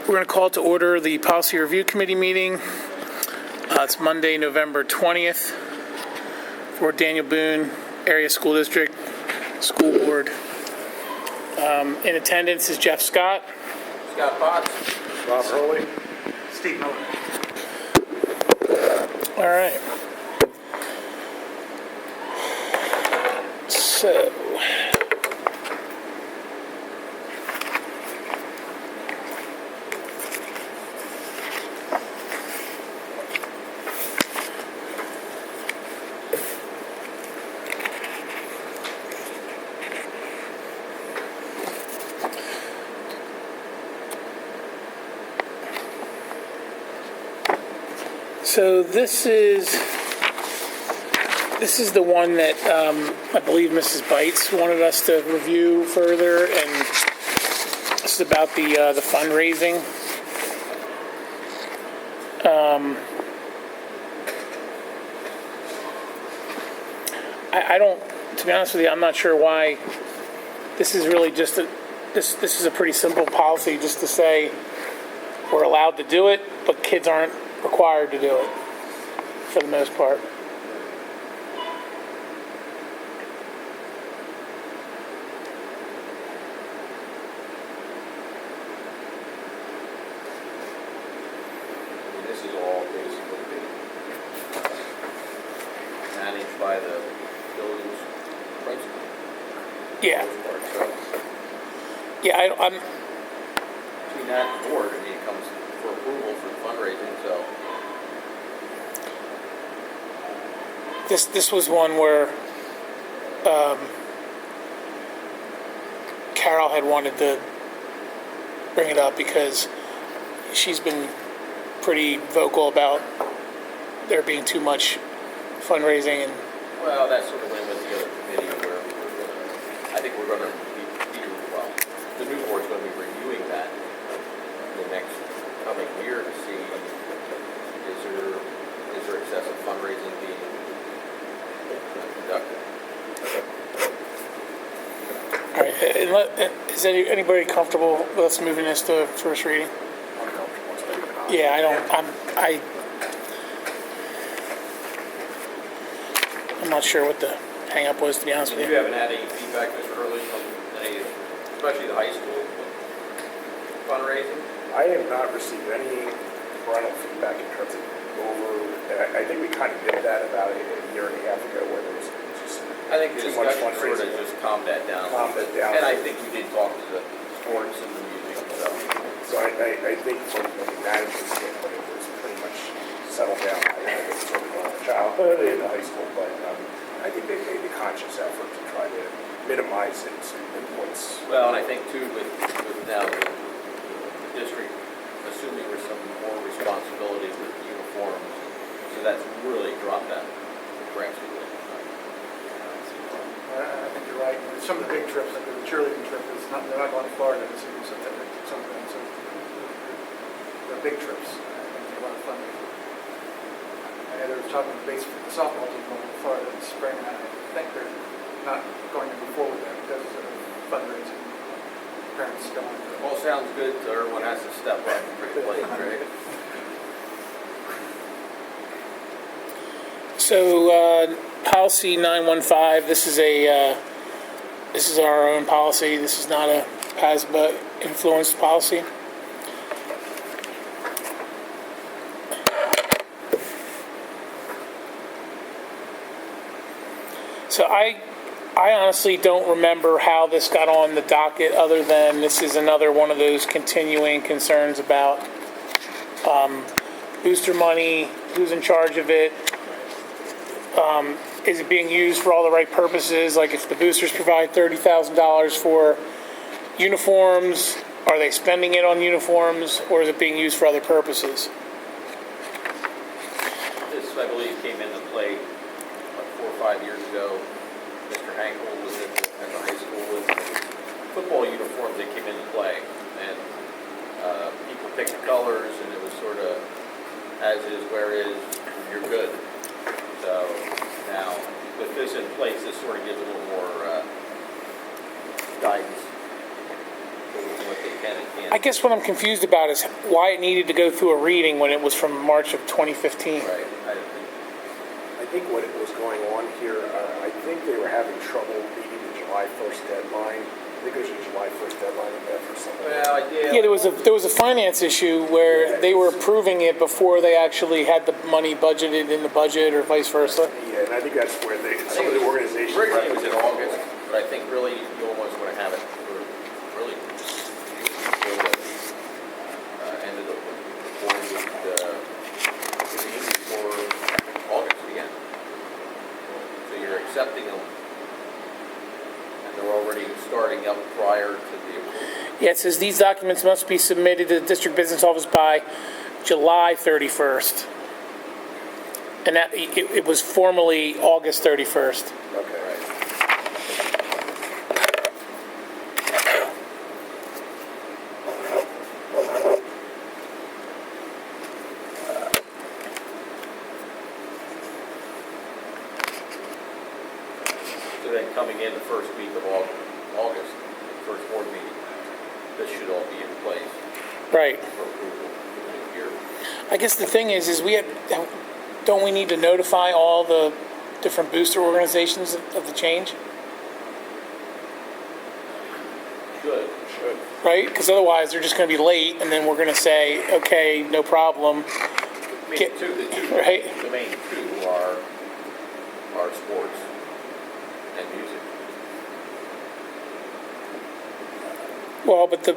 We're going to call to order the Policy Review Committee meeting. It's Monday, November 20th for Daniel Boone Area School District School Board. In attendance is Jeff Scott. Scott Potts. Bob Hurley. Steve Miller. All right. So, this is the one that I believe Mrs. Bites wanted us to review further, and this is about the fundraising. I don't, to be honest with you, I'm not sure why. This is really just this is a pretty simple policy, just to say we're allowed to do it, but kids aren't required to do it for the most part. This is all basically managed by the building's principal. Yeah. So, Yeah, between that and board, it comes for approval for the fundraising, so. This was one where Carol had wanted to bring it up because she's been pretty vocal about there being too much fundraising, and Well, that sort of went with the other committee where I think we're going to well, the new board's going to be reviewing that in the next coming year to see is there excessive fundraising being conducted. all right. Is anybody comfortable with us moving this to first reading? I'm comfortable taking it on. Yeah, I'm not sure what the hang up was, to be honest And with you you. haven't had any feedback, Mr. Hurley, from any, especially the high school fundraising? I have not received any parental feedback in terms of I think we kind of did that about a year and a half ago where there was just I think the too much discussion sort of fundraising. just calmed that down. Calmed it down. And I think we did talk to the sports and the music, so. So I think from a management standpoint, it was pretty much settled down. I think it's sort of a childhood in high school, but I think they made a conscious effort to try to minimize its inputs. Well, and I think too, with now the district assuming there's some more responsibility with uniforms, so that's really dropped that drastically. I think you're right. Some of the big trips, like the cheerleading trip, they're not going to Florida to see something. So the big trips, I think they're a lot of fun. I know they were talking about the softball team going to Florida in the spring, and I think they're not going to move forward there because of fundraising. Parents don't want to. All sounds good, so everyone has to step up and bring a plate, right? So, policy 915. This is our own policy. This is not a PASBA influenced policy. So I honestly don't remember how this got on the docket, other than this is another one of those continuing concerns about booster money, who's in charge of it, is it being used for all the right purposes? Like, if the boosters provide $30,000 for uniforms, are they spending it on uniforms, or is it being used for other purposes? This, I believe, came into play like 4 or 5 years ago. Mr. Hankel was at the high school with football uniforms that came into play, and people picked the colors, and it was sort of as is, where is, you're good. So now, with this in place, this sort of gives a little more guidance for what they can and can't. I guess what I'm confused about is why it needed to go through a reading when it was from March of 2015. Right. I think what was going on here, I think they were having trouble meeting the July 1st deadline. I think it was a July 1st deadline for some of them. Well, yeah. Yeah, there was a finance issue where they were approving it before they actually had the money budgeted in the budget or vice versa. Yeah, and I think that's where some of the organizations. Originally it was in August, but I think really you almost want to have it for really before the end of the before August again. So you're accepting them, and they're already starting up prior to the approval. Yeah, it says these documents must be submitted to the district business office by July 31st. And that, it was formally August 31st. Okay. So then coming in the first week of August, first board meeting, this should all be in place Right. for approval for the new year. I guess the thing is don't we need to notify all the different booster organizations of the change? Should. Right? Because otherwise they're just going to be late and then we're going to say, okay, no problem. I mean, Get- the two, right. the main two are sports and music. Well, but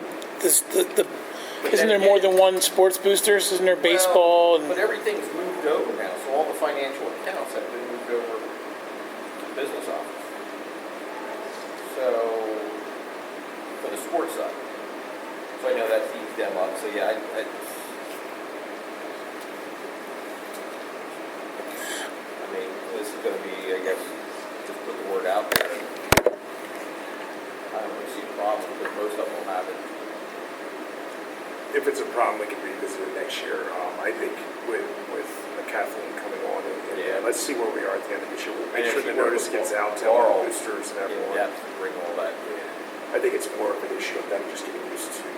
isn't there more than one sports boosters? Isn't there baseball But and everything's moved over now, so all the financial accounts have been moved over to the business office. So, for the sports side. So I know that feeds them up, so yeah, I mean, this is gonna be, I guess, just put the word out there. I don't really see a problem, because most of them will have it. If it's a problem, we can revisit it next year. I think with Kathleen coming on, and Yeah. let's see where we are at the end of this year. We'll make And sure if the you work notice with gets out to Laurel, all boosters and In everyone. depth, bring all that. I think it's more of an issue of them just getting used to the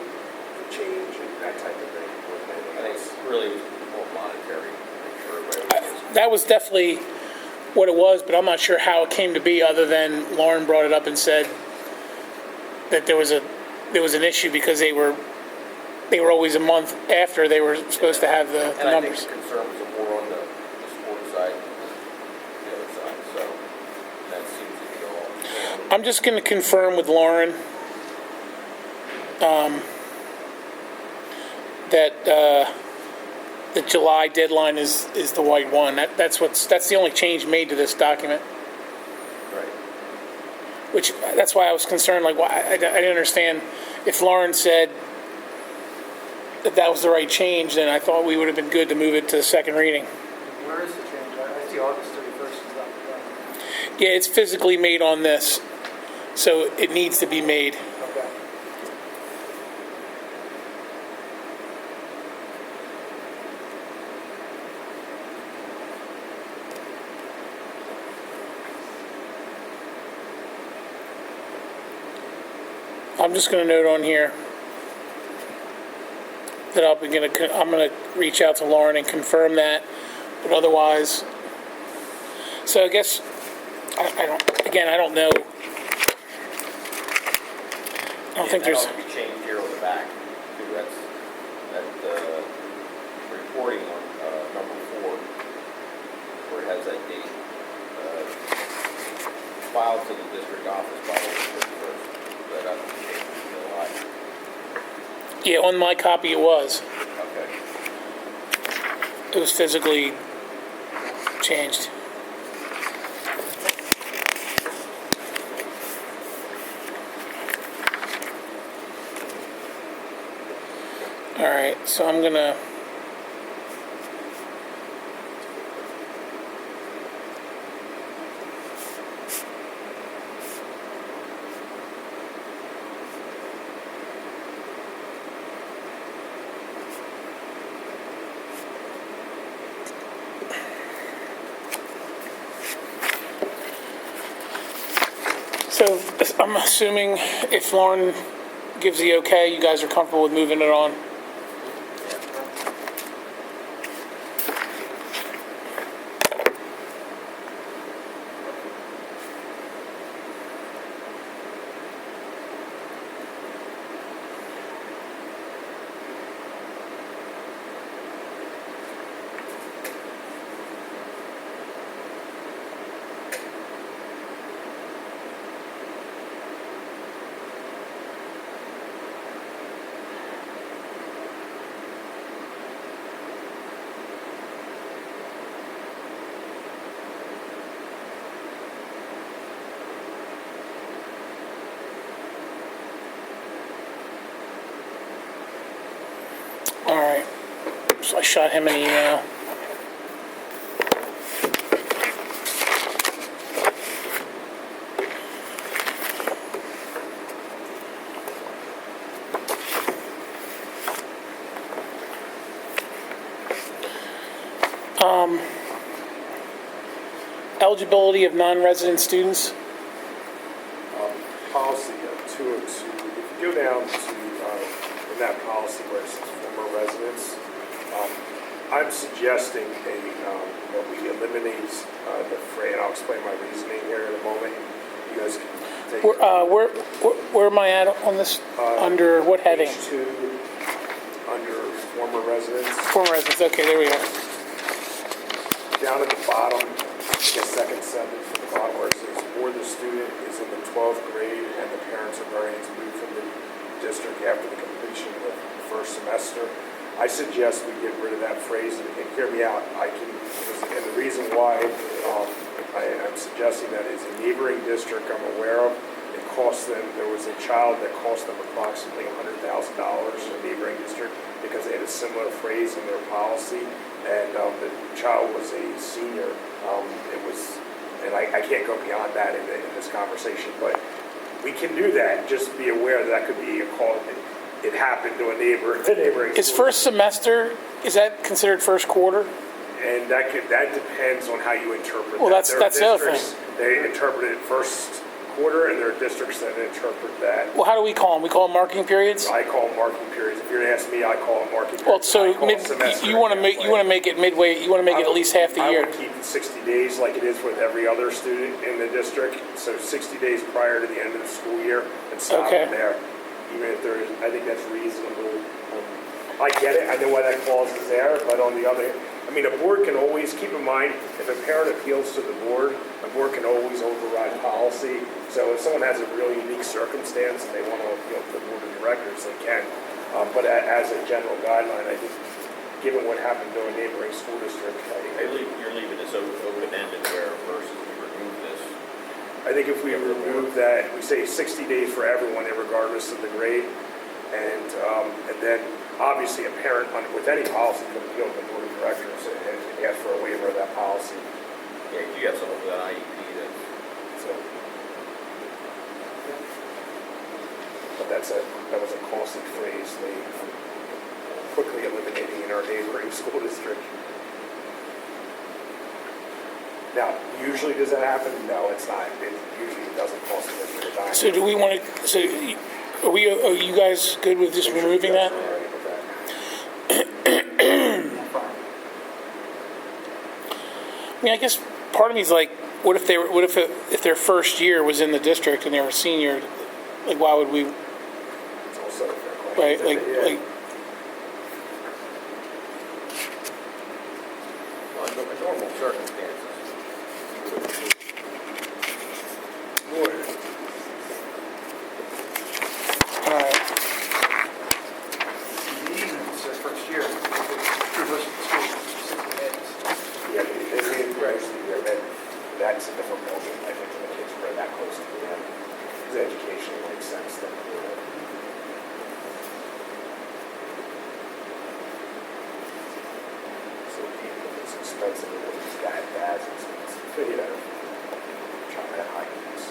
change and that type of thing more than I anything think else. it's really more monetary, make sure everybody is. that was definitely what it was, but I'm not sure how it came to be other than Lauren brought it up and said that there was an issue because they were always a month after they were supposed to have the And I numbers. think the concerns are more on the sports side than the other side, so that seems to be all. I'm just going to confirm with Lauren that the July deadline is the white one. That's the only change made to this document. Right. Which that's why I was concerned. Like, why I didn't understand if Lauren said that was the right change. Then I thought we would have been good to move it to the second reading. Where is the change? I see August 31st is not done. Yeah, it's physically made on this, so it needs to be made. Okay. I'm just going to note on here that I'm going to reach out to Lauren and confirm that, but otherwise, so I guess I don't know. I don't think there's. And that'll be changed here on the back, too, that reporting on, number 4, where it has that date, filed to the district office by August 31st, that hasn't changed in July. Yeah, on my copy it was. Okay. It was physically changed. All right, so I'm gonna. So I'm assuming if Lauren gives the okay, you guys are comfortable with moving it on? All right. So I shot him an email. Eligibility of non-resident students. Policy 202, if you go down to, in that policy where it says former residents, I'm suggesting that we eliminate the phrase, and I'll explain my reasoning here in a moment. You guys can take Where am I at on this? Under what heading? page 2, under former residents. Former residents, okay, there we are. Down at the bottom, the second sentence at the bottom where it says, or the student is in the 12th grade and the parents or guardians move from the district after the completion of the first semester. I suggest we get rid of that phrase, and hear me out. And the reason why I'm suggesting that is a neighboring district I'm aware of. It cost them, there was a child that cost them approximately $100,000 in a neighboring district because they had a similar phrase in their policy. And the child was a senior. It was, and I can't go beyond that in this conversation, but we can do that. Just be aware that could be a call. It happened to a neighboring Is school. first semester, is that considered first quarter? And that depends on how you interpret Well, that. that's There are the other districts, they interpret it first quarter, and there are districts that interpret that. Well, how do we call them? We call them marking periods? I call them marking periods. If you're to ask me, I call them marking periods. Well, so I call it semester you want to halfway. make it midway, you want to make it at least half the I year. would keep it 60 days like it is with every other student in the district. So 60 days prior to the end of the school year and stop Okay. there. Even if there is, I think that's reasonable. I get it. I know why that clause is there, but on the other hand, I mean, a board can always, keep in mind, if a parent appeals to the board can always override policy. So if someone has a really unique circumstance and they want to appeal to the board of directors, they can. But as a general guideline, I think, given what happened to a neighboring school district, You're leaving this open-ended where versus we remove this. I think if we remove that, we say 60 days for everyone, regardless of the grade, and then obviously a parent with any policy can appeal to the board of directors and ask for a waiver of that policy. Yeah, you got someone with that IEP that, So, but that was a costly phrase they quickly eliminating in our neighboring school district. Now, usually does that happen? No, it's not. It usually doesn't cost a district a dime. So do we want to, so are you guys good with just removing that? All right with that. I'm fine. I mean, I guess part of me is like, what if their first year was in the district and they were a senior? Like, why would we, It's also a fair question. right, Yeah. like, well, in normal circumstances, you would all right. Even if it's their first year, it's most of the schools, 60 days. Yeah, it reinforces there, but that's a different building, I think, when the kids are that close to the end. Because education makes sense then. So even if it's expensive, it was just guy bad, it's expensive, you know, trying to hide these.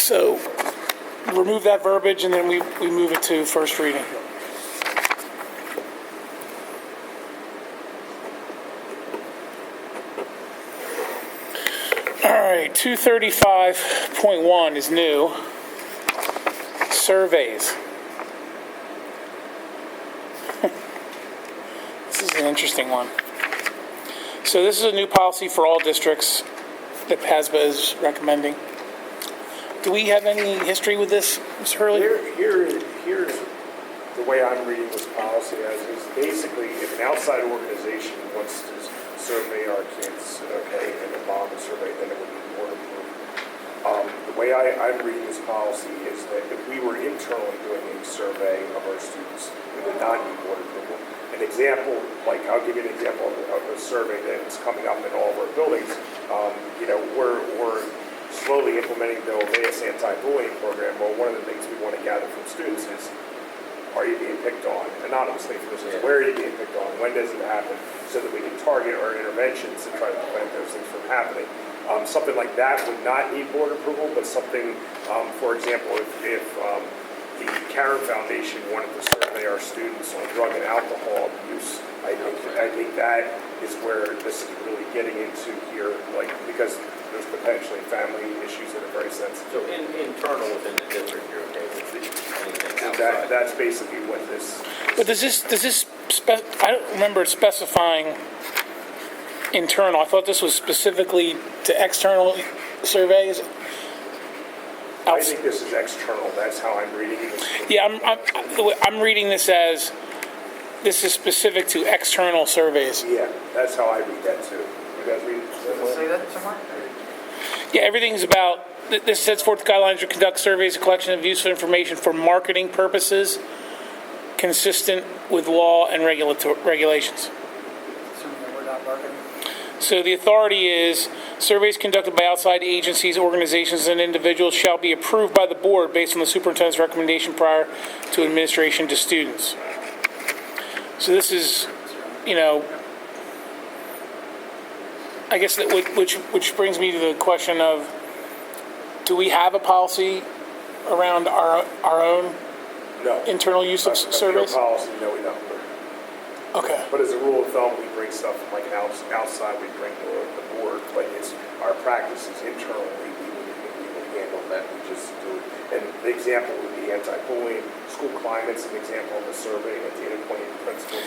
So remove that verbiage and then we move it to first reading. All right, 235.1 is new. Surveys. This is an interesting one. So this is a new policy for all districts that PASBA is recommending. Do we have any history with this, Mr. Hurley? Here's the way I'm reading this policy as is basically if an outside organization wants to survey our kids, okay, and involve a survey, then it would be board approved. The way I'm reading this policy is that if we were internally doing a survey of our students, we would not need board approval. An example, like I'll give you an example of a survey that's coming up in all of our buildings. We're slowly implementing the Oveus anti-bullying program. Well, one of the things we want to gather from students is, are you being picked on? Anonymously, for instance, where are you being picked on? When does it happen? So that we can target our interventions and try to prevent those things from happening. Something like that would not need board approval, but something, for example, if the Karen Foundation wanted to survey our students on drug and alcohol abuse, I think that is where this is really getting into here, like, because there's potentially family issues that are very sensitive. So internal within the district, you're okay with anything outside? That's basically what this. But I don't remember it specifying internal. I thought this was specifically to external surveys. I think this is external. That's how I'm reading it. Yeah, I'm reading this as this is specific to external surveys. Yeah, that's how I read that too. You guys read it? Does it say that somewhere? Yeah, everything's about, this sets forth guidelines to conduct surveys, a collection of useful information for marketing purposes, consistent with law and regulations. Assuming that we're not marketing. So the authority is, surveys conducted by outside agencies, organizations, and individuals shall be approved by the board based on the superintendent's recommendation prior to administration to students. So this is, I guess that which brings me to the question of, do we have a policy around our own No. internal use of surveys? Your policy, no, we don't. Okay. But as a rule of thumb, we bring stuff from like outside, we bring to the board, but it's our practices internally, we would handle that, we just do it. And the example would be anti-bullying, school climate's an example of a survey, a data point principle.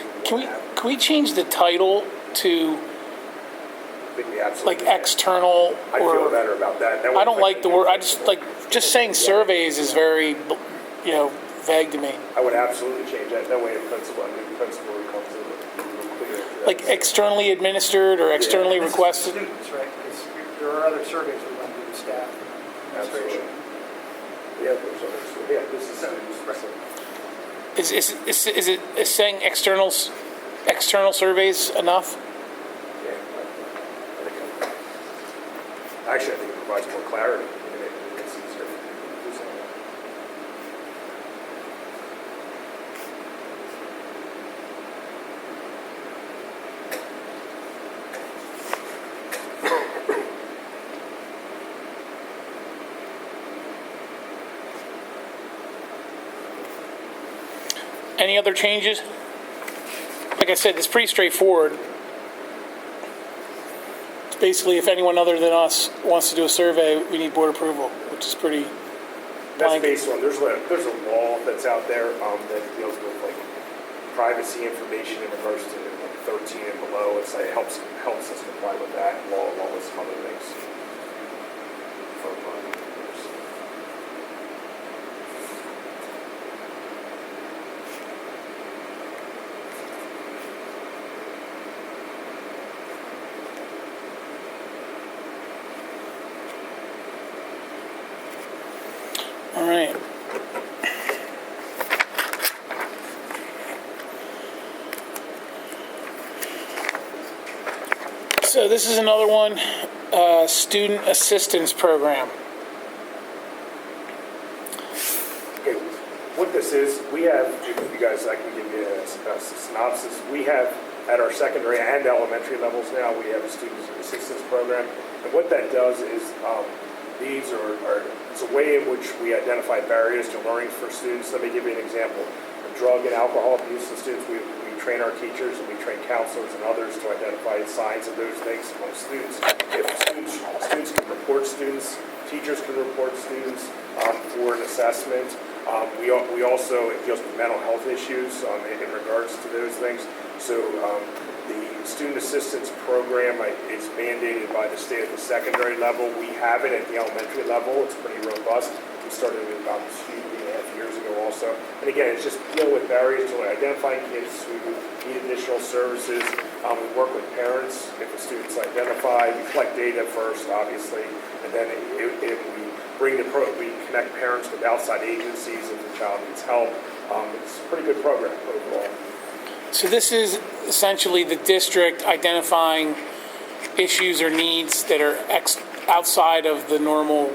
Can we change the title to I think we absolutely. like external I feel or? better about that. I don't like the word. I just saying surveys is very, vague to me. I would absolutely change that. That way, a principal comes in clear. Like externally administered or externally This is requested. Students, right? Because there are other surveys we run with staff. Absolutely. Yeah, there's others. Yeah, this is Is saying external surveys enough? Actually, I think it provides more clarity, and it's easier for people to do something. Any other changes? Like I said, it's pretty straightforward. It's basically, if anyone other than us wants to do a survey, we need board approval, which is pretty That's blanket. based on, there's a law that's out there that deals with like privacy information in regards to like 13 and below. It's like, it helps us comply with that law along with some other things. For All right. So this is another one, student assistance program. Okay, what this is, we have, if you guys, I can give you a synopsis. We have, at our secondary and elementary levels now, we have a student assistance program. And what that does is, These it's a way in which we identify barriers to learning for students. Let me give you an example. Drug and alcohol abuse of students, we train our teachers and we train counselors and others to identify signs of those things among students. If students can report students, teachers can report students for an assessment. We also, it deals with mental health issues in regards to those things. So the student assistance program is mandated by the state at the secondary level. We have it at the elementary level. It's pretty robust. We started it about 2.5 years ago also. And again, it's just dealing with barriers to identifying kids who need additional services. We work with parents if a student's identified. We collect data first, obviously, and then if we connect parents with outside agencies if the child needs help. It's a pretty good program overall. So this is essentially the district identifying issues or needs that are outside of the normal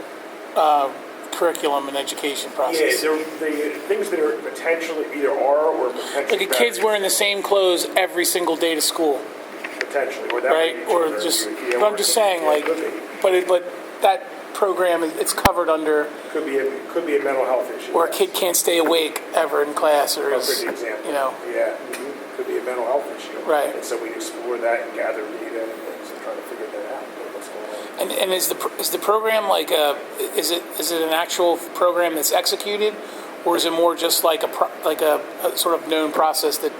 curriculum and education process. Yeah, the things that are potentially either are or potentially Like a kid's wearing the same clothes every single day to school, potentially, or that right? might be Or children. just, Yeah, but I'm just saying, like, but that program, it's covered under, could be a mental health issue. or a kid can't stay awake ever in class, or is, Perfect example. you know, Yeah, could be a mental health issue. Right. And so we explore that and gather data and things and try to figure that out. What's going on? and is the program like is it an actual program that's executed, or is it more just like a sort of known process that,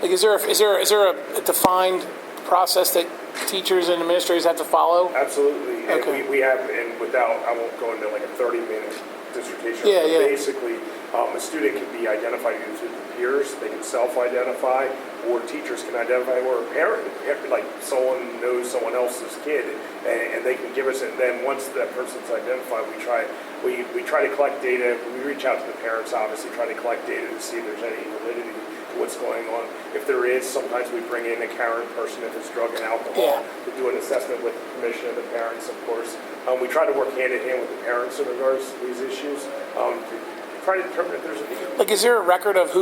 like, is there a defined process that teachers and administrators have to follow? Absolutely. And Okay. we have, and I won't go into like a 30-minute dissertation. Yeah, but yeah. Basically, a student can be identified either through the peers, they can self-identify, or teachers can identify, or a parent, like someone knows someone else's kid, and they can give us, and then once that person's identified, we try to collect data. We reach out to the parents, obviously, try to collect data to see if there's any validity to what's going on. If there is, sometimes we bring in a caring person if it's drug and alcohol to do an assessment with the permission of the parents, of course. We try to work hand in hand with the parents in regards to these issues. To try to determine if there's a need. Like, is there a record of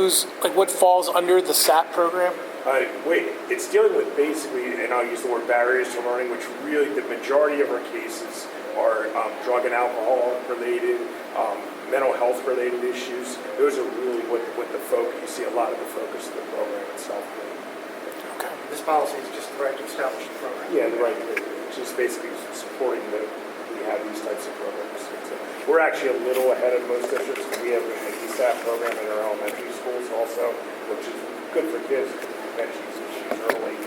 what falls under the SAP program? It's dealing with basically, and I'll use the word barriers to learning, which really the majority of our cases are drug and alcohol related, mental health related issues. Those are really what the focus, you see a lot of the focus of the program itself. Okay. This policy is just the right to establish the program. Yeah, the right, just basically supporting we have these types of programs. We're actually a little ahead of most districts. We have an ESAP program in our elementary schools also, which is good for kids because we catch these issues early.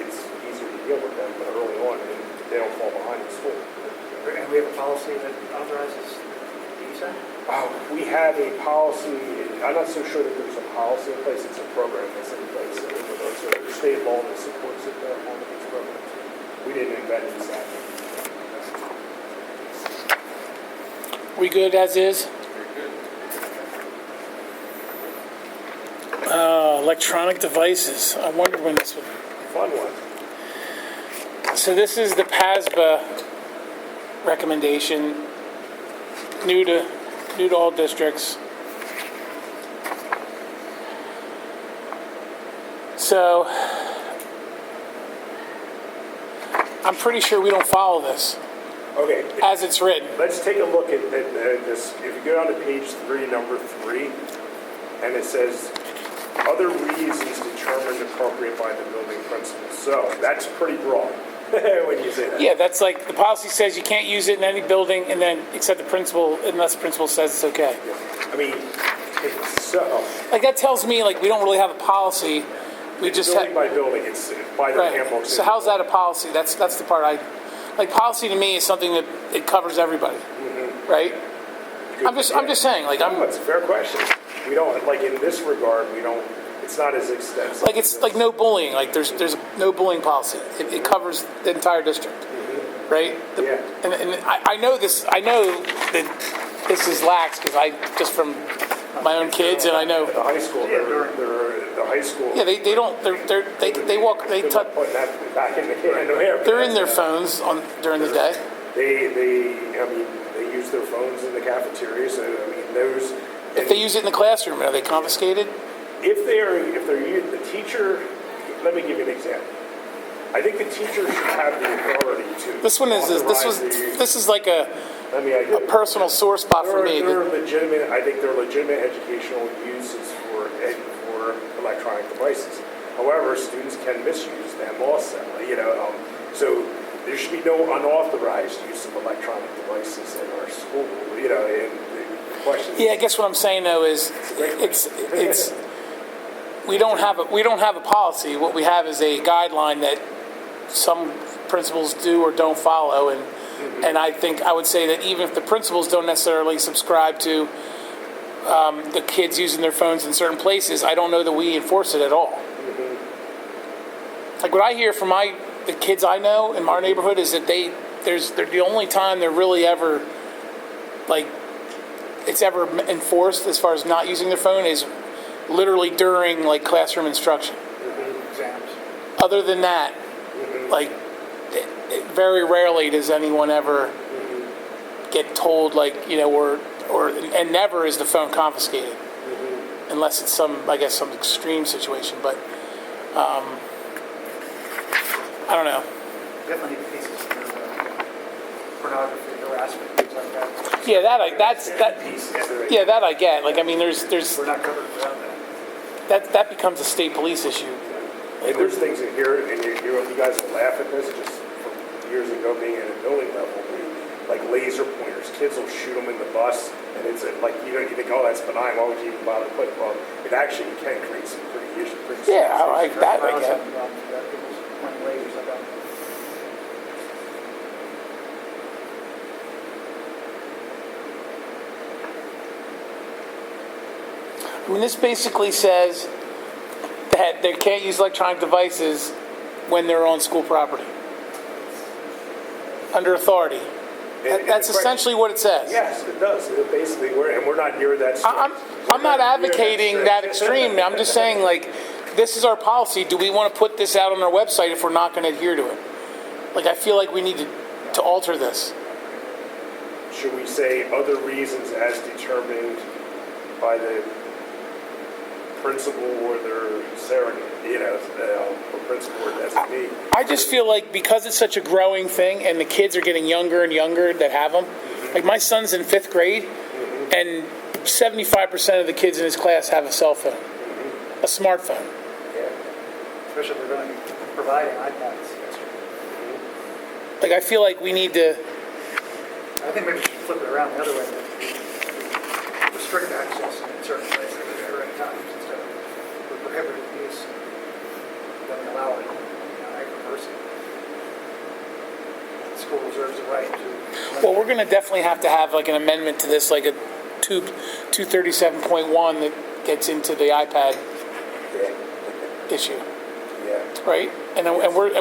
It's easier to deal with them early on, and they don't fall behind in school. And we have a policy that authorizes ESAP? We have a policy. I'm not so sure that there's a policy in place. It's a program that's in place. So the state law that supports it on these programs. We didn't invent ESAP. We good as is? Electronic devices. I wondered when this would. Fun one. So this is the PASBA recommendation, new to all districts. So I'm pretty sure we don't follow this Okay. as it's written. Let's take a look at this. If you go down to page 3, number 3, and it says, other reasons determined appropriate by the building principal. So that's pretty broad when you say that. Yeah, that's like the policy says you can't use it in any building, and then except the principal, unless the principal says it's okay. I mean, so Like that tells me like we don't really have a policy. We just building have by building, it's by the right. handbooks. So how's that a policy? That's the part I like. Policy to me is something that it covers everybody, right? I'm just saying like Oh, that's a fair question. We don't, like in this regard, we don't, it's not as extensive. like it's like no bullying. Like there's no bullying policy. It covers the entire district, right? Yeah. And I know this. I know that this is lax because I just from my own kids, and I know. The high school, they're the high school. Yeah, they don't. They walk. They Good luck putting that back in the can. They're in their phones during the day. They use their phones in the cafeteria. So I mean, those. If they use it in the classroom, are they confiscated? If they're the teacher, let me give you an example. I think the teachers should have the authority to. This one is, authorize the use. this is like a I mean, I get it. personal sore spot for me. There are legitimate, I think there are legitimate educational uses for electronic devices. However, students can misuse them also, so there should be no unauthorized use of electronic devices in our school, and the question is. Yeah, I guess what I'm saying though is, it's, we don't have a policy. What we have is a guideline that some principals do or don't follow, and I think I would say that even if the principals don't necessarily subscribe to the kids using their phones in certain places, I don't know that we enforce it at all. Like what I hear from the kids I know in my neighborhood is that they're the only time they're really ever it's ever enforced as far as not using their phone is literally during classroom instruction. Exams. Other than that, very rarely does anyone ever get told and never is the phone confiscated, unless it's some extreme situation. But I don't know. Definitely need cases of pornography, harassment, things like that. Yeah, that I get. We're not covered around that. That becomes a state police issue. And there's things in here, and you guys will laugh at this, just from years ago being at a building level, like laser pointers. Kids will shoot them in the bus, and it's you think, oh, that's benign. Why would you even bother putting? Well, it actually can create some pretty issues. Yeah, I get. People's pointing lasers like that. I mean, this basically says that they can't use electronic devices when they're on school property. Under authority. That's essentially what it says. Yes, it does. Basically, we're not near that. I'm not advocating that extreme. I'm just saying, this is our policy. Do we want to put this out on our website if we're not going to adhere to it? I feel like we need to alter this. Should we say other reasons as determined by the principal or their surrogate, or principal or designee? I just feel like because it's such a growing thing and the kids are getting younger and younger that have them, my son's in 5th grade, and 75% of the kids in his class have a cell phone, a smartphone. Yeah. Especially if they're going to be providing iPads. I feel like we need to. I think maybe we should flip it around the other way. Restrict access in certain places at certain times instead of prohibited use. Then allow it. I reverse it. The school reserves the right to. Well, we're going to definitely have to have an amendment to this, a 237.1 that gets into the iPad issue, right? And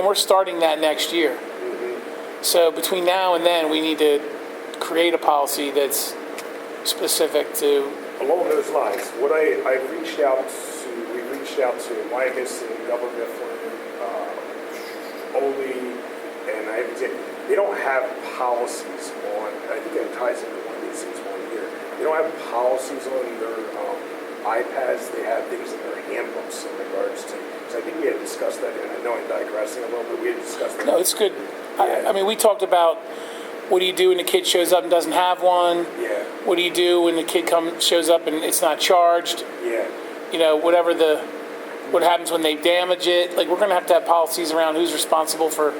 we're starting that next year. So between now and then, we need to create a policy that's specific to. Along those lines, what we reached out to Wyomissing, Governor Mifflin, Ole, and they don't have policies on. I think it ties into one of these things one here. They don't have policies on their iPads. They have things in their handbooks in regards to. Because I think we had discussed that, and I know I'm digressing a little bit. We had discussed that. No, it's good. I mean, we talked about what do you do when the kid shows up and doesn't have one? Yeah. What do you do when the kid shows up and it's not charged? Yeah. What happens when they damage it? We're going to have policies around who's responsible for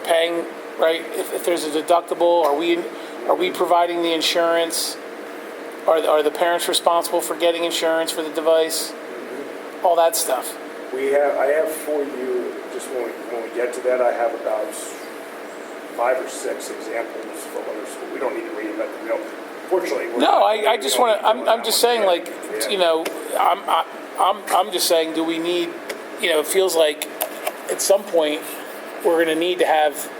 paying, right? If there's a deductible, are we providing the insurance? Are the parents responsible for getting insurance for the device? All that stuff. I have for you, just when we get to that, I have about 5 or 6 examples from other schools. We don't need to read them, but fortunately. I just want to. I'm just saying, I'm just saying, do we need? It feels like at some point we're going to need to have.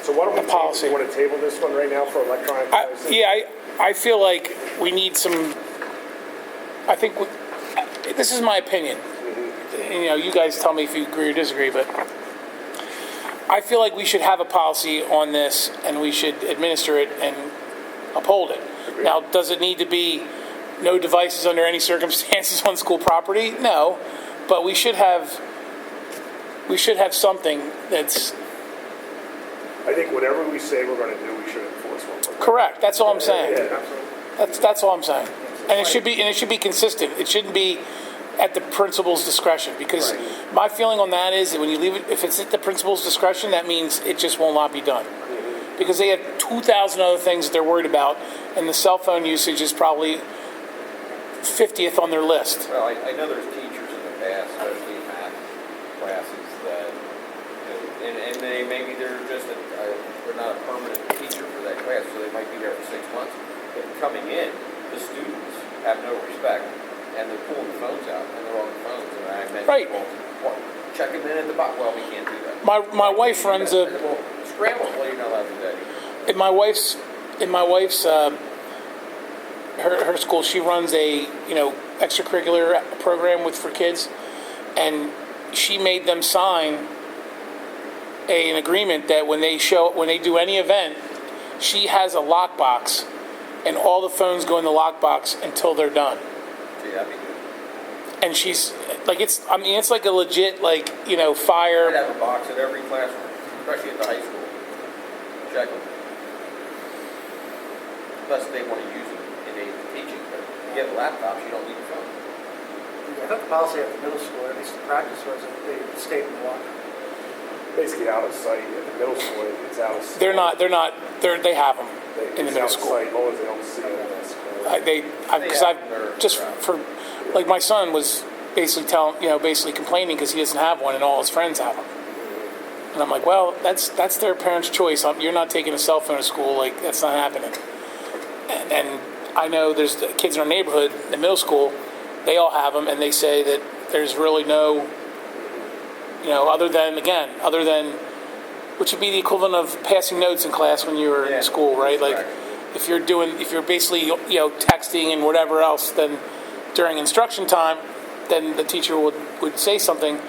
So why don't we policy? You want to table this one right now for electronic devices? I feel like we need some. I think this is my opinion. You guys tell me if you agree or disagree, but I feel like we should have a policy on this, and we should administer it and uphold it. Agreed. Now, does it need to be no devices under any circumstances on school property? No, but we should have we should have something that's I think whatever we say we're gonna do, we should enforce what we're doing. correct. That's all I'm saying. Yeah. Absolutely. That's all I'm saying. And it should be consistent. It shouldn't be at the principal's discretion, because Right. my feeling on that is that when you leave it, if it's at the principal's discretion, that means it just will not be done. Because they have 2,000 other things that they're worried about, and the cell phone usage is probably 50th on their list. Well, I know there's teachers in the past, especially in math classes, that, you know, and maybe they're just, they're not a permanent teacher for that class, so they might be there for 6 months. But coming in, the students have no respect, and they're pulling the phones out, and they're on the phones, and I mentioned, Right. well, check them in at the box. Well, we can't do that. My wife runs a Well, scramble. Well, you're not allowed to do that either. in my wife's her school, she runs a extracurricular program for kids, and she made them sign an agreement that when they do any event, she has a lockbox, and all the phones go in the lockbox until they're done. See, that'd be good. And she's like, it's like a legit fire. I'd have a box at every classroom, especially at the high school. Check them. Unless they want to use them in teaching, but if you have laptops, you don't need a phone. I thought the policy at the middle school, at least the practice, was that they stayed in the locker. Basically out of sight. At the middle school, it's out of sight. They have them in the middle It's out of school. sight, as long as they don't see it in school. Because I've just for like my son was basically basically complaining because he doesn't have one and all his friends have them. And I'm like, well, that's their parents' choice. You're not taking a cell phone to school. Like, that's not happening. And I know there's kids in our neighborhood, in the middle school, they all have them, and they say that there's really no, other than, which would be the equivalent of passing notes in class when you were in school, right? Like, Right. if you're basically, texting and whatever else, then during instruction time, then the teacher would say something,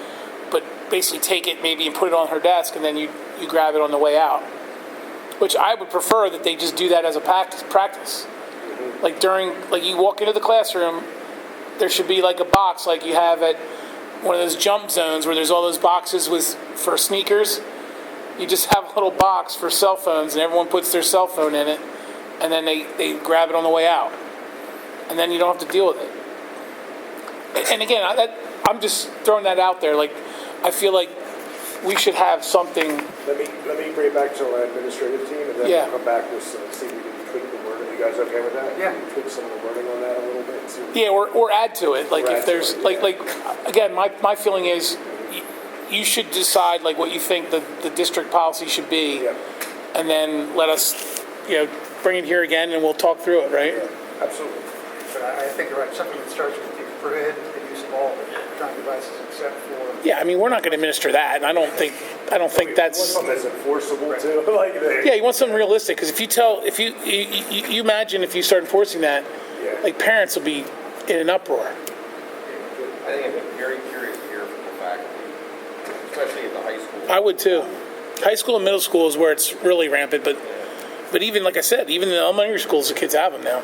but basically take it maybe and put it on her desk, and then you grab it on the way out. Which I would prefer that they just do that as a practice. Like you walk into the classroom, there should be like a box like you have at one of those jump zones where there's all those boxes for sneakers. You just have a little box for cell phones, and everyone puts their cell phone in it, and then they grab it on the way out. And then you don't have to deal with it. And again, I'm just throwing that out there. Like, I feel like we should have something. Let me bring it back to our administrative team, and then Yeah. we'll come back with see if we can tweak the wording. You guys okay with that? Yeah. Tweak some of the wording on that a little bit. And see Yeah, or add to it. Like, Or if add to there's it, like yeah. again, my feeling is you should decide like what you think the district policy should be, Yeah. and then let us bring it here again, and we'll talk through it, right? Yeah, absolutely. But I think you're right, something that starts with the prohibit the use of all electronic devices except for. Yeah, I mean, we're not going to administer that, and I don't think We want that's. something that's enforceable too. Like Yeah, you want something realistic, because if you imagine if you start enforcing that, Yeah. like parents will be in an uproar. I think I'd be very curious to hear from the faculty, especially at the high school. I would too. High school and middle school is where it's really rampant, but even like I said, even in the elementary schools, the kids have them now.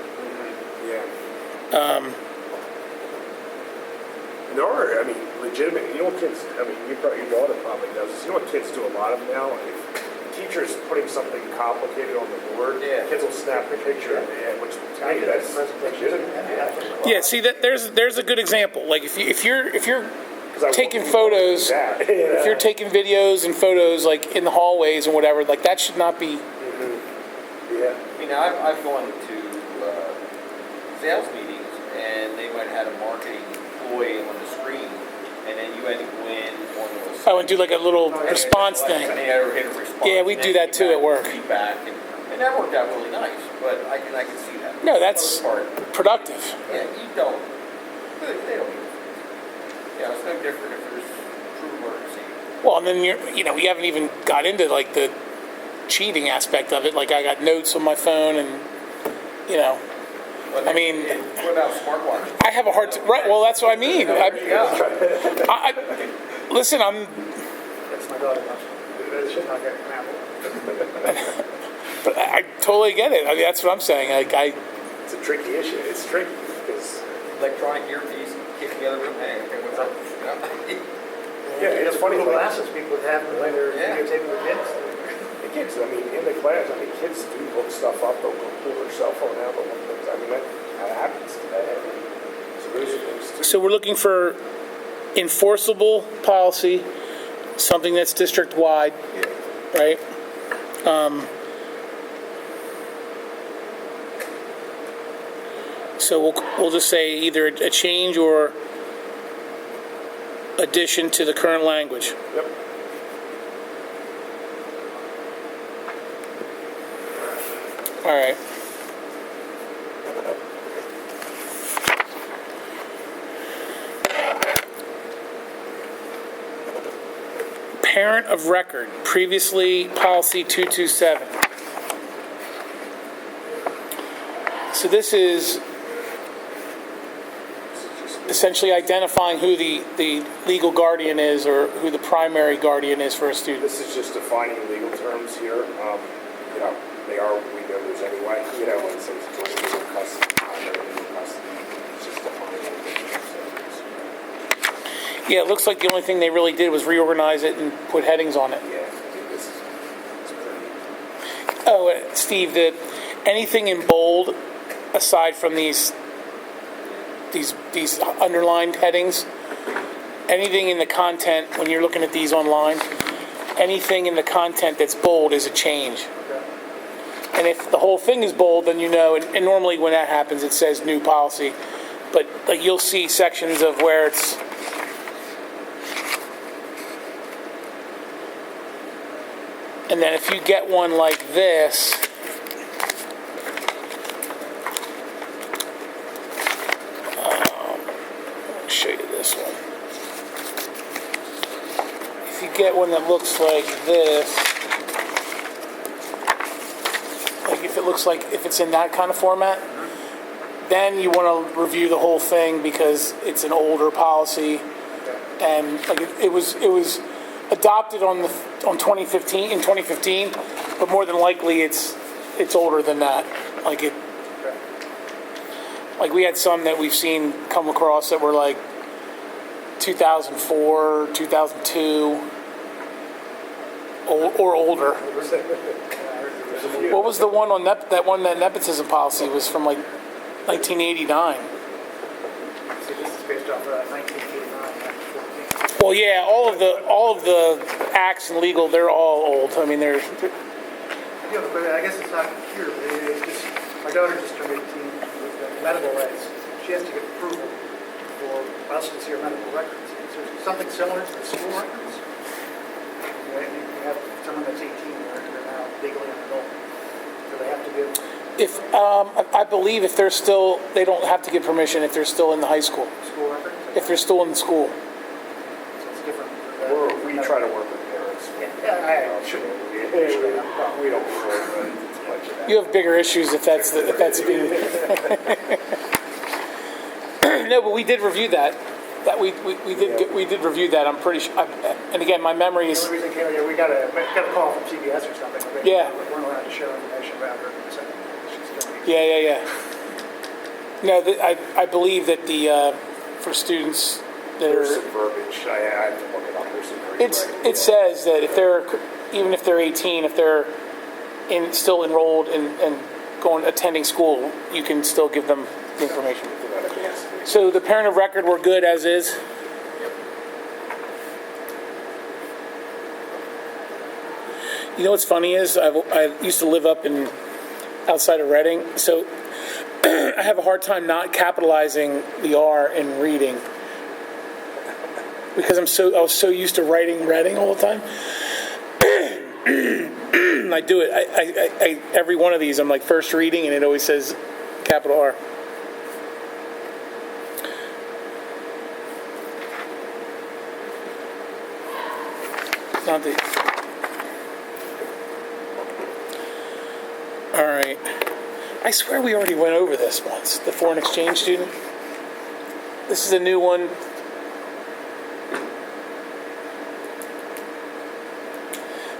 Yeah. And there are, I mean, legitimate, what kids, I mean, your daughter probably knows this, what kids do a lot of now? If the teacher's putting something complicated on the board, Yeah. kids will snap a picture at the end, which, hey, that's legitimate. Yeah, see that there's a good example. Like if you're 'Cause I taking won't- photos, that, if you're taking videos and photos like in the hallways and whatever, like that should not be. Yeah. I mean, I've gone to sales meetings, and they might have had a marketing employee on the screen, and then you had to go in on those. Oh, and do like a little response And thing. they had to hit a response. Yeah, we and do then that too at work. Feedback, and that worked out really nice, but I can see that. No, For the that's most part, productive. yeah, you don't, they don't. Yeah, it's no different if there's true emergency. Well, and then we haven't even got into like the cheating aspect of it. Like I got notes on my phone, and But I mean- what about smartwatch? I have a hard time. Right. Well, that's what I mean. Listen, That's my daughter. She's not getting an apple. but I totally get it. I mean, that's what I'm saying. It's a tricky issue. It's tricky because Electronic earpiece, kick the other room, hey, okay, what's up? Yeah, it's funny, Google like, Glasses people would have when they're Yeah. videotaping their kids. the kids, I mean, in the class, I mean, kids do look stuff up, they'll go pull their cell phone out, they'll look things, I mean, that happens today. So those are things too. So we're looking for enforceable policy, something that's district-wide, right? So we'll just say either a change or addition to the current language. Yep. All right. Parent of record, previously policy 227. So this is essentially identifying who the legal guardian is or who the primary guardian is for a student. This is just defining legal terms here. You know, they are, we know there's anyway, you know, when it says joint legal custody, primary legal custody, it's just defining legal terms. Yeah, it looks like the only thing they really did was reorganize it and put headings on it. Yeah, I think this is, it's pretty. Oh, Steve, anything in bold aside from these underlined headings, anything in the content when you're looking at these online, anything in the content that's bold is a change. And if the whole thing is bold, then you know, and normally when that happens, it says new policy. But like you'll see sections of where it's and then if you get one like this, I'll show you this one. If you get one that looks like this, like if it looks like, if it's in that kind of format, then you want to review the whole thing because it's an older policy. And like it was adopted in 2015, but more than likely it's older than that. Like we had some that we've seen come across that were like 2004, 2002, or older. What was the one on that nepotism policy was from like 1989? See, this is based off 1989, 1914. Well, yeah, all of the acts and legal, they're all old. I mean, they're Yeah, but I guess it's not here. It's just, my daughter just turned 18 with the medical rights. She has to get approval for us to see her medical records. Is there something similar to the school records? You have someone that's 18, they're now legally an adult. Do they have to give if I believe if they're still, they don't have to give permission if they're still in the high school. school records? If they're still in the school. So it's different. We try to work with parents. Yeah, I shouldn't. We don't work as much of that. You have bigger issues if that's being. No, but we did review that. That we did review that. I'm pretty sure. And again, my memory The is. only reason came, yeah, we got a call from CBS or something. Yeah. We weren't allowed to share information about her. So she's still. Yeah. No, I believe that for students that There's are. some verbiage, I have to look it up, there's some very It says that if they're, even if they're 18, if they're still enrolled and attending school, you can still give them the information. So the parent of record, we're good as is. You know what's funny is I used to live up outside of Reading, so I have a hard time not capitalizing the R in reading because I was so used to writing Reading all the time. I do it. I every one of these I'm like first reading and it always says capital R. Not the. All right. I swear we already went over this once. The foreign exchange student. This is a new one.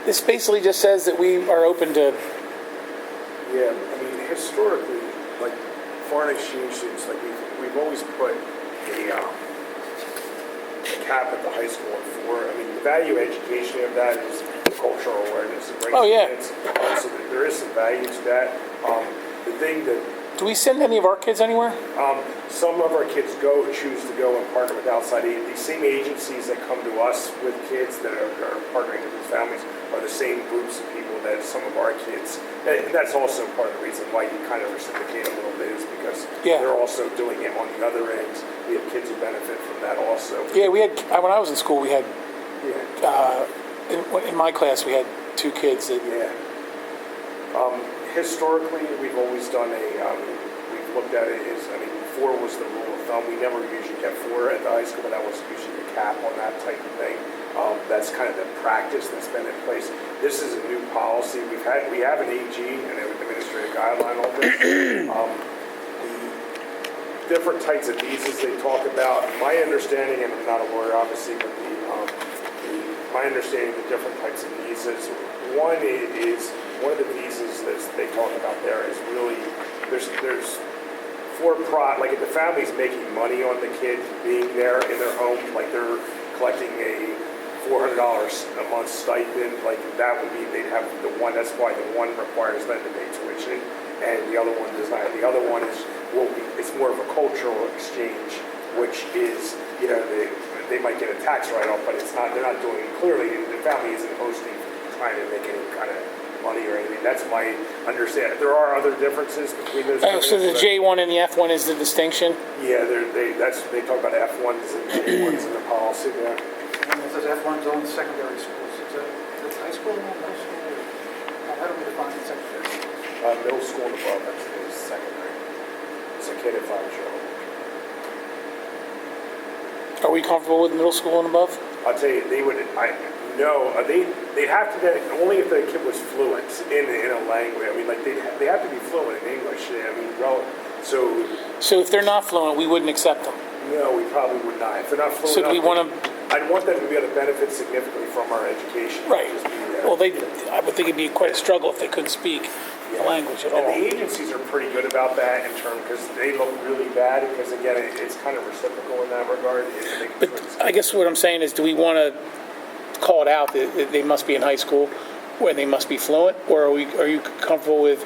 This basically just says that we are open to. Yeah, I mean, historically, like, foreign exchange students, like, we've always put a cap at the high school at 4. I mean, the value education of that is cultural awareness. It brings Oh, yeah. kids. So there is some value to that. The thing that Do we send any of our kids anywhere? some of our kids choose to go and partner with outside these same agencies that come to us with kids that are partnering with these families are the same groups of people that some of our kids, and that's also part of the reason why you kind of reciprocate a little bit is because Yeah. they're also doing it on the other end. We have kids who benefit from that also. Yeah, we had, when I was in school, we had, Yeah. in my class, we had 2 kids that, Yeah. Historically, we've always done we've looked at it as, I mean, 4 was the rule of thumb. We never usually get 4 at the high school, but that was usually the cap on that type of thing. That's kind of the practice that's been in place. This is a new policy. We have an AG, an administrative guideline on this. The different types of visas they talk about, my understanding, and I'm not a lawyer obviously, but my understanding of the different types of visas, one of the visas that they talk about there is really, there's like if the family's making money on the kid being there in their home, like they're collecting a $400 a month stipend, like that would be, they'd have the one, that's why the one requires them to pay tuition, and the other one does not. The other one it's more of a cultural exchange, which is, they might get a tax write-off, but they're not doing, clearly, the family isn't hosting, trying to make any kind of money or anything. That's my understanding. There are other differences between those. so the but- J1 and the F1 is the distinction? Yeah, they talk about F1s and J1s in the policy there. And it says F1's on secondary schools. Is that high school, middle school? How do we define secondary schools? Middle school and above, is secondary. It's a kid at 5 years old. Are we comfortable with middle school and above? I'll tell you, they'd have to get it only if the kid was fluent in a language. I mean, like they have to be fluent in English. I mean, so So if they're not fluent, we wouldn't accept them. no, we probably would not. If they're not fluent So do we enough, want to, I'd want them to be able to benefit significantly from our education. right? Just be there. Well, I would think it'd be quite a struggle if they couldn't speak the language at And all. the agencies are pretty good about that in terms, because they look really bad, because again, it's kind of reciprocal in that regard. But I guess what I'm saying is, do we want to call it out that they must be in high school, where they must be fluent, or are you comfortable with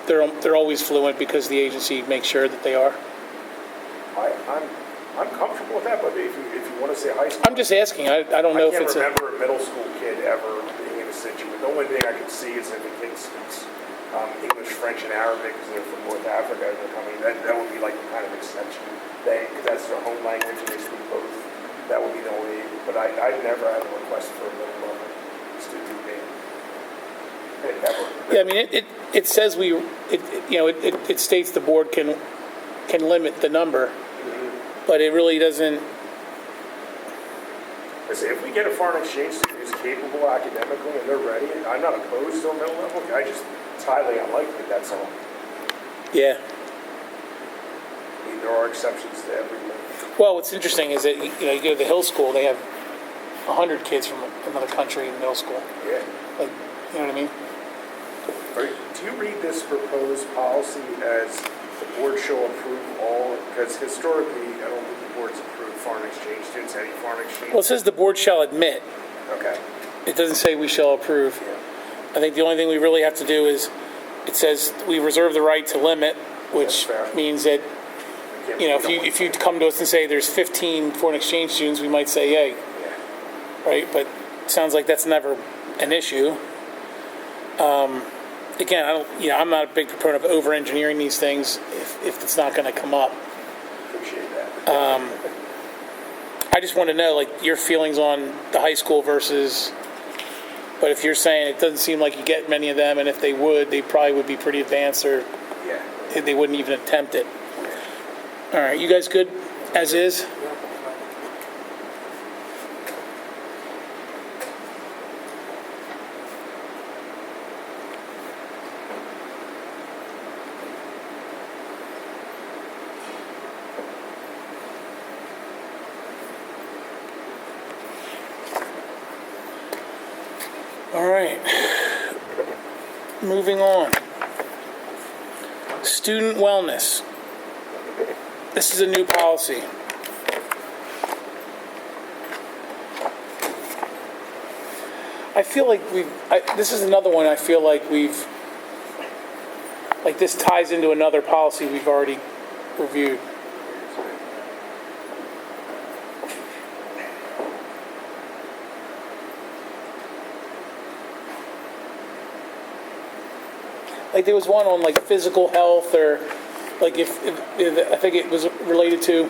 they're always fluent because the agency makes sure that they are? I'm comfortable with that, but if you want to say high school. I'm just asking. I don't know if it's I can't remember a middle school kid ever being in a situation. The only thing I could see is if a kid speaks English, French, and Arabic because they're from North Africa. They're coming. That would be like the kind of exception thing because that's their home language and they speak both. That would be the only. But I'd never had a request for a middle level student being. Never. Yeah, I mean, it says it states the board can limit the number, but it really doesn't. I say, if we get a foreign exchange student who's capable academically and they're ready, I'm not opposed to a middle level. It's highly unlikely, that's all. Yeah. I mean, there are exceptions to everything. Well, what's interesting is that you go to the Hill School, they have 100 kids from another country in middle school. Yeah. Like, you know what I mean? Do you read this proposed policy as the board shall approve all? Because historically, I don't think the board's approved foreign exchange students, any foreign exchange. Well, it says the board shall admit. Okay. It doesn't say we shall approve. Yeah. I think the only thing we really have to do is, it says we reserve the right to limit, which That's fair. means that, if you come to us and say there's 15 foreign exchange students, we might say yay, Yeah. right? But it sounds like that's never an issue. Again, I'm not a big proponent of over-engineering these things if it's not going to come up. Appreciate that. I just want to know, your feelings on the high school versus, but if you're saying it doesn't seem like you get many of them, and if they would, they probably would be pretty advanced, or Yeah. they wouldn't even attempt it. All right, you guys good as is? All right. Moving on. Student wellness. This is a new policy. I feel like this is another one I feel like like this ties into another policy we've already reviewed. Like there was one on like physical health, or like if I think it was related to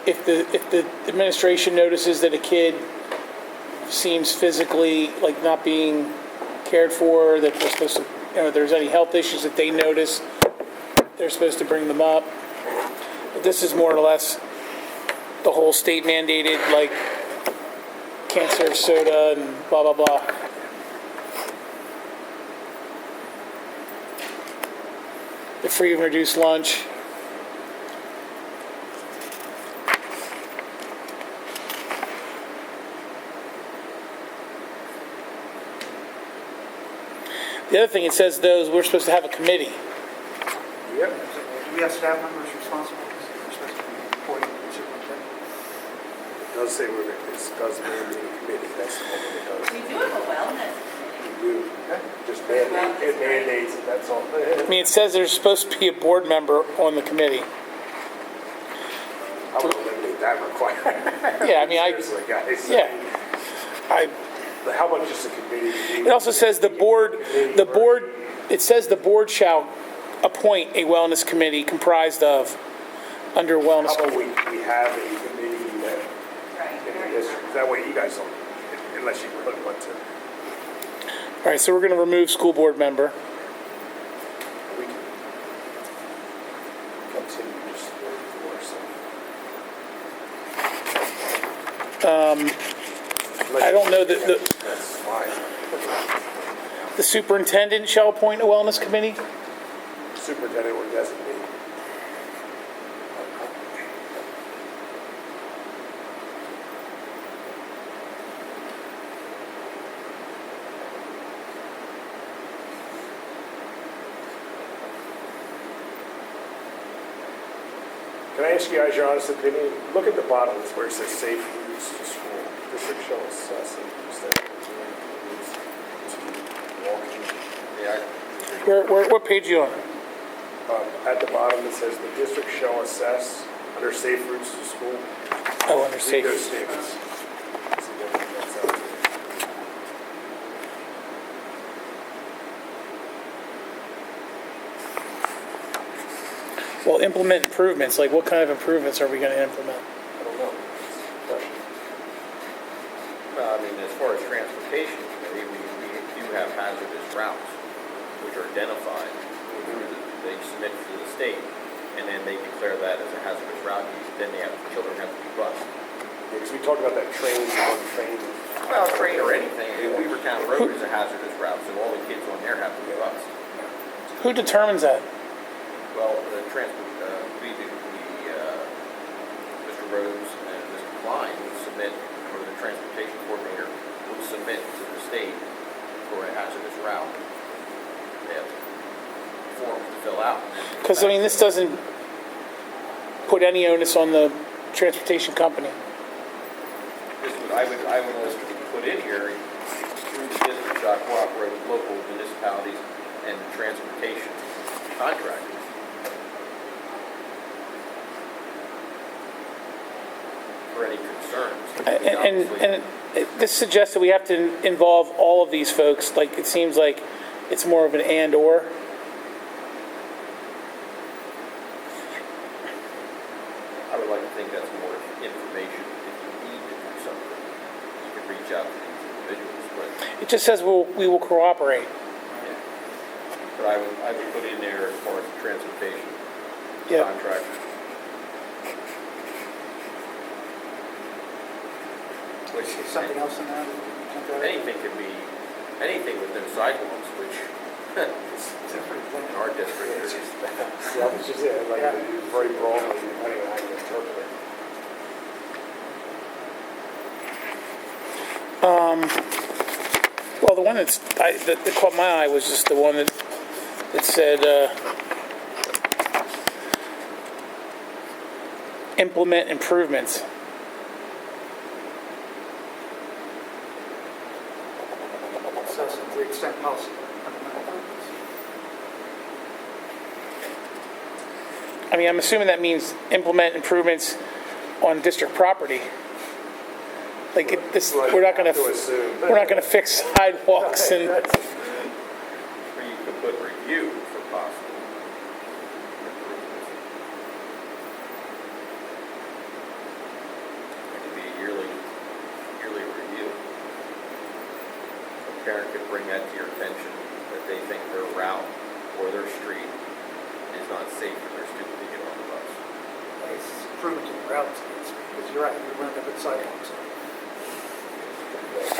if the administration notices that a kid seems physically like not being cared for, that they're supposed to, if there's any health issues that they notice, they're supposed to bring them up. But this is more or less the whole state mandated, like can't serve soda and blah blah blah. The free and reduced lunch. The other thing it says, though, is we're supposed to have a committee. Yep. Do we have staff members responsible? We're supposed to be reporting to the superintendent. It does say it does mandate a committee, that's the one that We it do have a wellness does. committee. We do. Just mandate, it mandates it, that's all. I mean, it says there's supposed to be a board member on the committee. I would eliminate that requirement. Yeah, I mean, Seriously, guys. yeah. How about just a committee? It also says it says the board shall appoint a wellness committee comprised of, under wellness. How about we have a committee that, in the district, that way you guys don't, unless you really want to. All right, so we're going to remove school board member. We can continue just for I don't know that That's fine. the superintendent shall appoint a wellness committee. Superintendent or designate. Can I ask you guys your honest opinion? Look at the bottom, it's where it says safe routes to school. District shall assess and use that routes to walking. Yeah, What page are you on? At the bottom, it says the district shall assess under safe routes to school. Oh, under Read those safe. statements. See what that sounds like. Well, implement improvements. Like, what kind of improvements are we going to implement? I don't know. Question. well, I mean, as far as transportation committee, we do have hazardous routes, which are identified. They submit to the state, and then they declare that as a hazardous route. Then children have to be bused. Because we talked about that train, one train. Well, train or anything. Weavertown Road is a hazardous route, so all the kids on there have to be bused. Who determines that? Well, the Mr. Rhodes and Mr. Klein would submit, or the transportation coordinator would submit to the state for a hazardous route. They have forms to fill out. Because, I mean, this doesn't put any onus on the transportation company. I would also put in here, through the district shall cooperate with local municipalities and transportation contractors. For any concerns. And this suggests that we have to involve all of these folks. Like, it seems like it's more of an and/or. I would like to think that's more information. If you need to do something, you can reach out to these individuals, but, It just says we will cooperate. yeah. But I would put in there as far as the transportation Yeah. contractor. Which Is something else in there? anything can be, anything within sidewalks, which is in our district. It's just, yeah, it's just, like, very broadly, depending on how you interpret it. Well, the one that caught my eye was just the one that said implement improvements. policy. I mean, I'm assuming that means implement improvements on district property. Like, we're not going to fix sidewalks and, Or you could put review for possible improvements. It could be a yearly review. A parent could bring that to your attention, that they think their route or their street is not safe for their student to get on the bus. It's proven to the routes, because you're right, you're running up at sidewalks.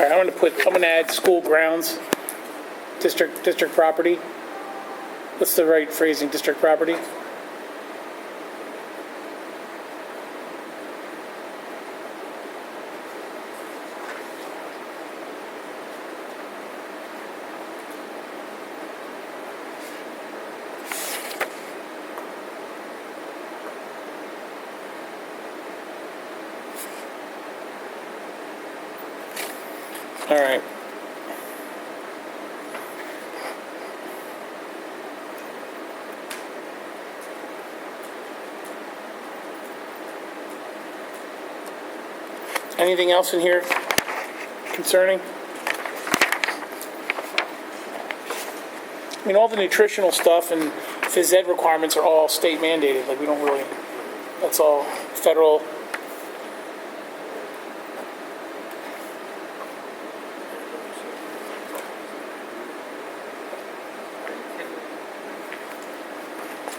all right, I'm going to add school grounds, district property. What's the right phrasing, district property? All right. Anything else in here concerning? I mean, all the nutritional stuff and phys ed requirements are all state mandated. Like, we don't really, that's all federal.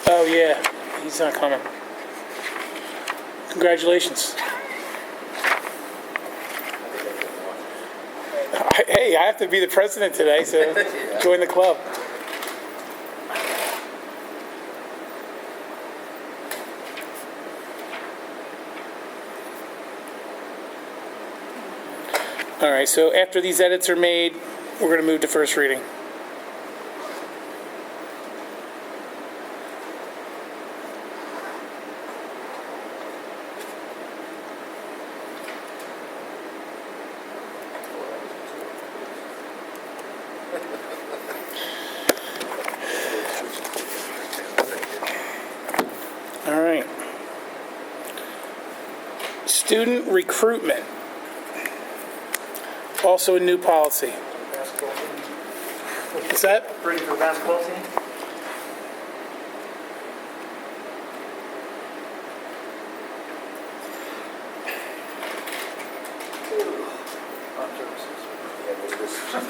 Oh, yeah, he's not coming. Congratulations. Hey, I have to be the president today, so join the club. All right, so after these edits are made, we're going to move to first reading. All right. Student recruitment. Also a new policy. Basketball team. What's that? Ready for a basketball team?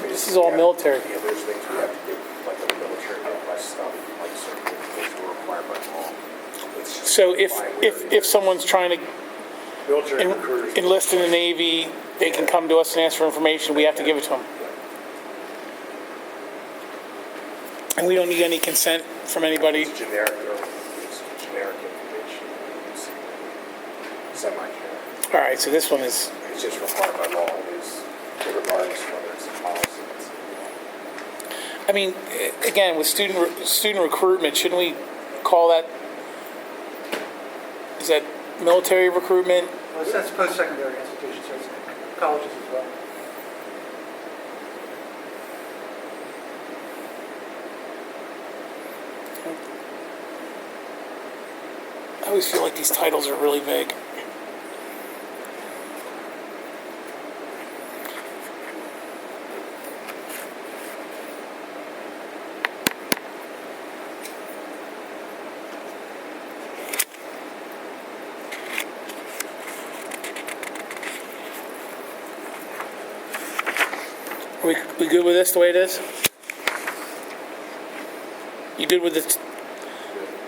This is all military. Yeah, there's things we have to do, like the military, less stuff, like certain things were required by law. It's just So if fine where if someone's trying to military recruiters. enlist in the Navy, they can come to us and ask for information. We have to give it to them. And we don't need any consent from anybody. It's generic, or it's generic information. It's semi-generic. All right, so this one is, It's just required by law. It is regardless of whether it's a policy. I mean, again, with student recruitment, shouldn't we call that, is that military recruitment? Well, that's post-secondary institutions, so it's colleges as well. I always feel like these titles are really vague. We good with this the way it is? You good with the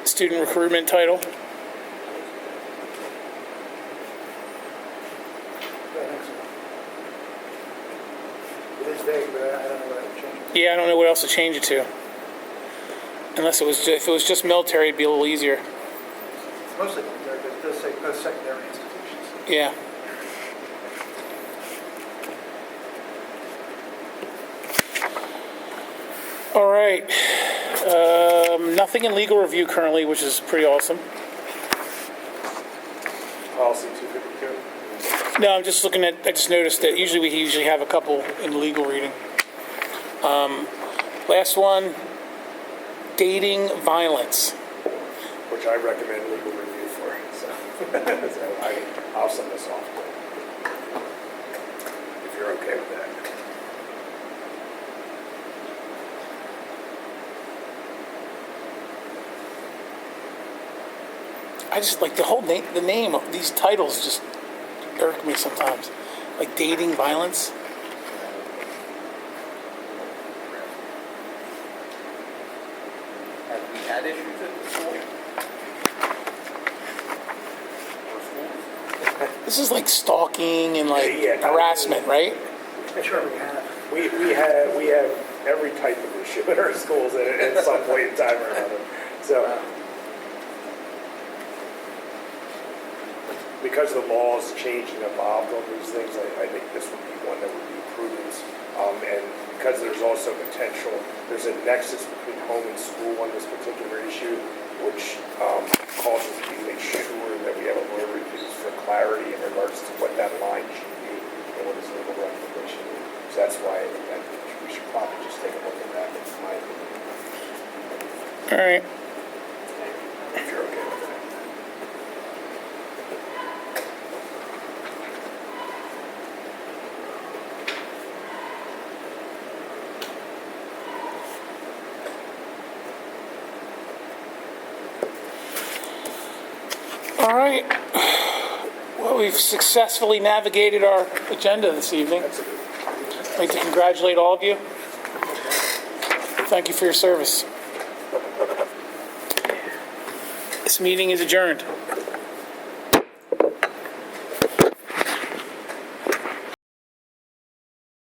student recruitment title? I think so. It is vague, but I don't know what I would change. Yeah, I don't know what else to change it to. Unless it was, if it was just military, it'd be a little easier. It's mostly military, but it does say post-secondary institutions. Yeah. All right. Nothing in legal review currently, which is pretty awesome. Policy 252. No, I'm just looking at, I just noticed that usually we have a couple in legal reading. Last one, dating violence. which I recommend legal review for. So, I'll send this off to you, if you're okay with that. I just like the whole name, the name of these titles just irk me sometimes. Like dating violence. Have we had issues at the school? Or schools? This is like stalking and like Yeah, harassment, right? Sure we have. We have every type of issue in our schools at some point in time or another. So, because the laws change and evolved on these things, I think this would be one that would be prudent. And because there's also potential, there's a nexus between home and school on this particular issue, which causes me to make sure that we have a lawyer reviews for clarity in regards to what that line should be and what is legal recommendation. So that's why I think we should probably just take a look at that, in my opinion, All right. if you're okay with that. All right. Well, we've successfully navigated our agenda this evening. That's a good. I'd like to congratulate all of you. Thank you for your service. This meeting is adjourned.